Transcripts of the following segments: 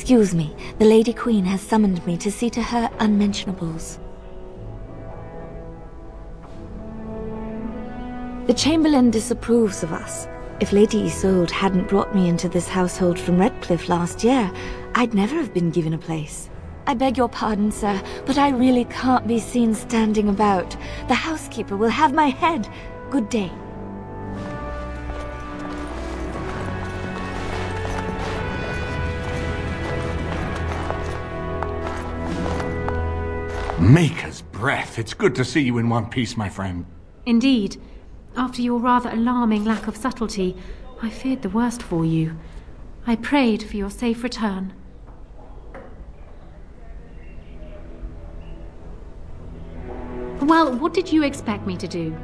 Excuse me, the Lady Queen has summoned me to see to her unmentionables. The Chamberlain disapproves of us. If Lady Isolde hadn't brought me into this household from Redcliffe last year, I'd never have been given a place. I beg your pardon, sir, but I really can't be seen standing about. The housekeeper will have my head. Good day. Maker's breath. It's good to see you in one piece, my friend. Indeed. After your rather alarming lack of subtlety, I feared the worst for you. I prayed for your safe return. Well, what did you expect me to do?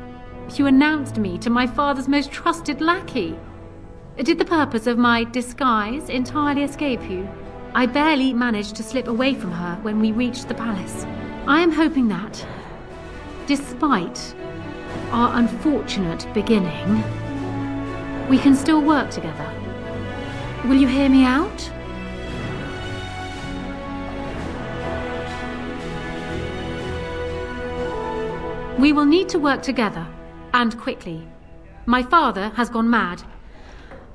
You announced me to my father's most trusted lackey. Did the purpose of my disguise entirely escape you? I barely managed to slip away from her when we reached the palace. I am hoping that, despite our unfortunate beginning, we can still work together. Will you hear me out? We will need to work together, and quickly. My father has gone mad.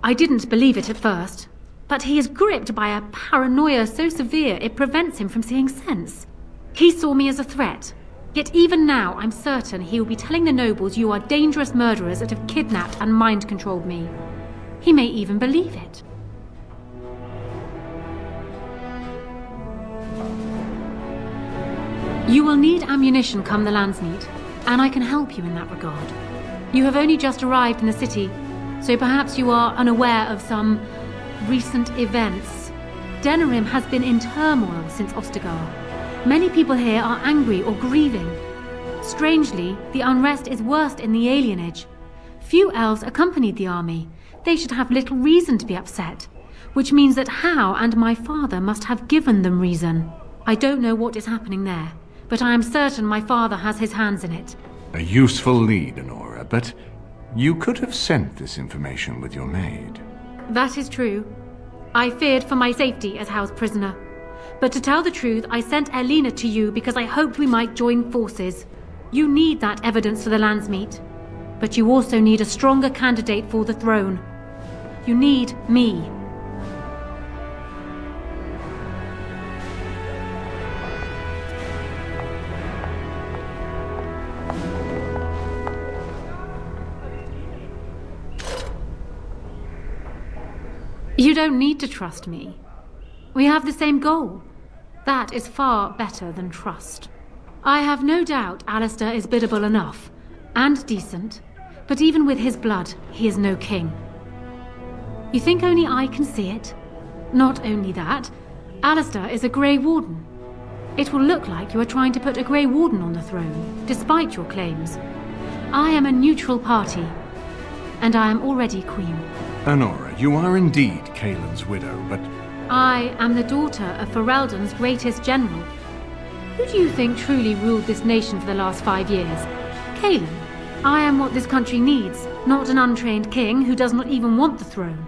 I didn't believe it at first, but he is gripped by a paranoia so severe it prevents him from seeing sense. He saw me as a threat, yet even now I'm certain he will be telling the nobles you are dangerous murderers that have kidnapped and mind-controlled me. He may even believe it. You will need ammunition come the Landsmeet, and I can help you in that regard. You have only just arrived in the city, so perhaps you are unaware of some recent events. Denerim has been in turmoil since Ostagar. Many people here are angry or grieving. Strangely, the unrest is worst in the alienage. Few elves accompanied the army. They should have little reason to be upset, which means that Hal and my father must have given them reason. I don't know what is happening there, but I am certain my father has his hands in it. A useful lead, Honora, but you could have sent this information with your maid. That is true. I feared for my safety as Hal's prisoner. But to tell the truth, I sent Elena to you because I hoped we might join forces. You need that evidence for the Landsmeet. But you also need a stronger candidate for the throne. You need me. You don't need to trust me. We have the same goal. That is far better than trust. I have no doubt Alistair is biddable enough, and decent, but even with his blood, he is no king. You think only I can see it? Not only that, Alistair is a Grey Warden. It will look like you are trying to put a Grey Warden on the throne, despite your claims. I am a neutral party, and I am already queen. Honora, you are indeed Kaelin's widow, but I am the daughter of Ferelden's greatest general. Who do you think truly ruled this nation for the last 5 years? Kaelin. I am what this country needs, not an untrained king who does not even want the throne.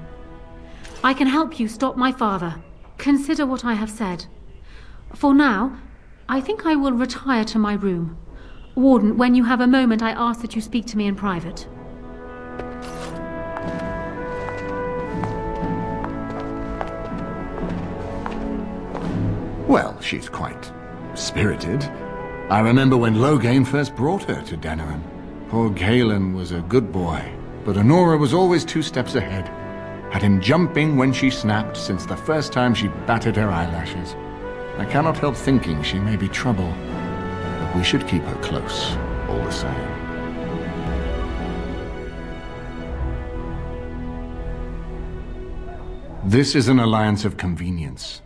I can help you stop my father. Consider what I have said. For now, I think I will retire to my room. Warden, when you have a moment, I ask that you speak to me in private. well, she's quite spirited. I remember when Loghain first brought her to Denerim. Poor Galen was a good boy, but Honora was always 2 steps ahead. Had him jumping when she snapped since the first time she batted her eyelashes. I cannot help thinking she may be trouble, but we should keep her close, all the same. This is an alliance of convenience.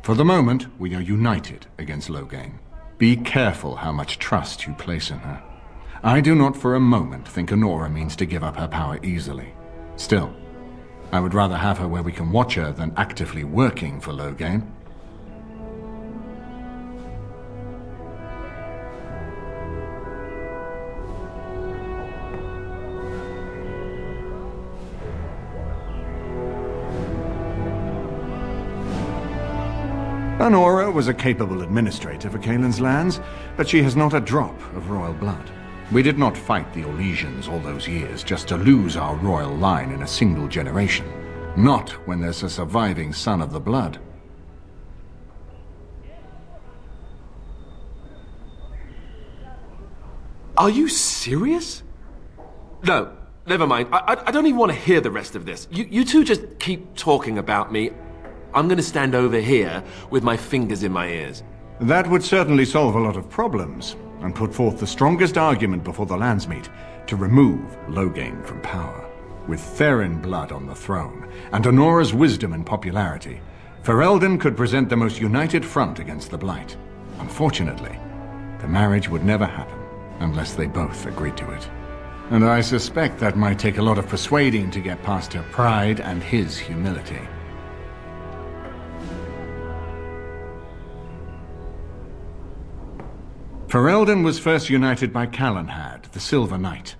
For the moment, we are united against Loghain. Be careful how much trust you place in her. I do not for a moment think Honora means to give up her power easily. Still, I would rather have her where we can watch her than actively working for Loghain. Honora was a capable administrator for Kaelin's lands, but she has not a drop of royal blood. We did not fight the Orlesians all those years just to lose our royal line in a single generation. Not when there's a surviving son of the blood. Are you serious? No, never mind. I don't even want to hear the rest of this. You two just keep talking about me. I'm gonna stand over here with my fingers in my ears. That would certainly solve a lot of problems, and put forth the strongest argument before the Landsmeet to remove Loghain from power. With Therin blood on the throne, and Honora's wisdom and popularity, Ferelden could present the most united front against the Blight. Unfortunately, the marriage would never happen unless they both agreed to it. And I suspect that might take a lot of persuading to get past her pride and his humility. Ferelden was first united by Calenhad, the Silver Knight.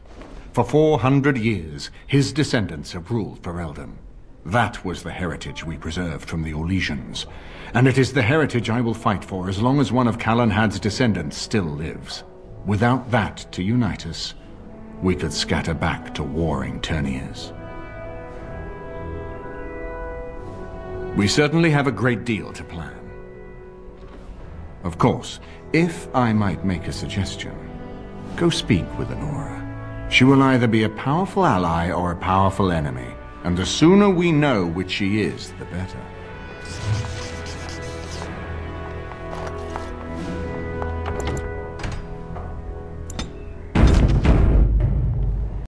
For 400 years, his descendants have ruled Ferelden. That was the heritage we preserved from the Orlesians, and it is the heritage I will fight for as long as one of Calenhad's descendants still lives. Without that to unite us, we could scatter back to warring Terniers. We certainly have a great deal to plan. Of course, if I might make a suggestion, go speak with Honora. She will either be a powerful ally or a powerful enemy, and the sooner we know which she is, the better.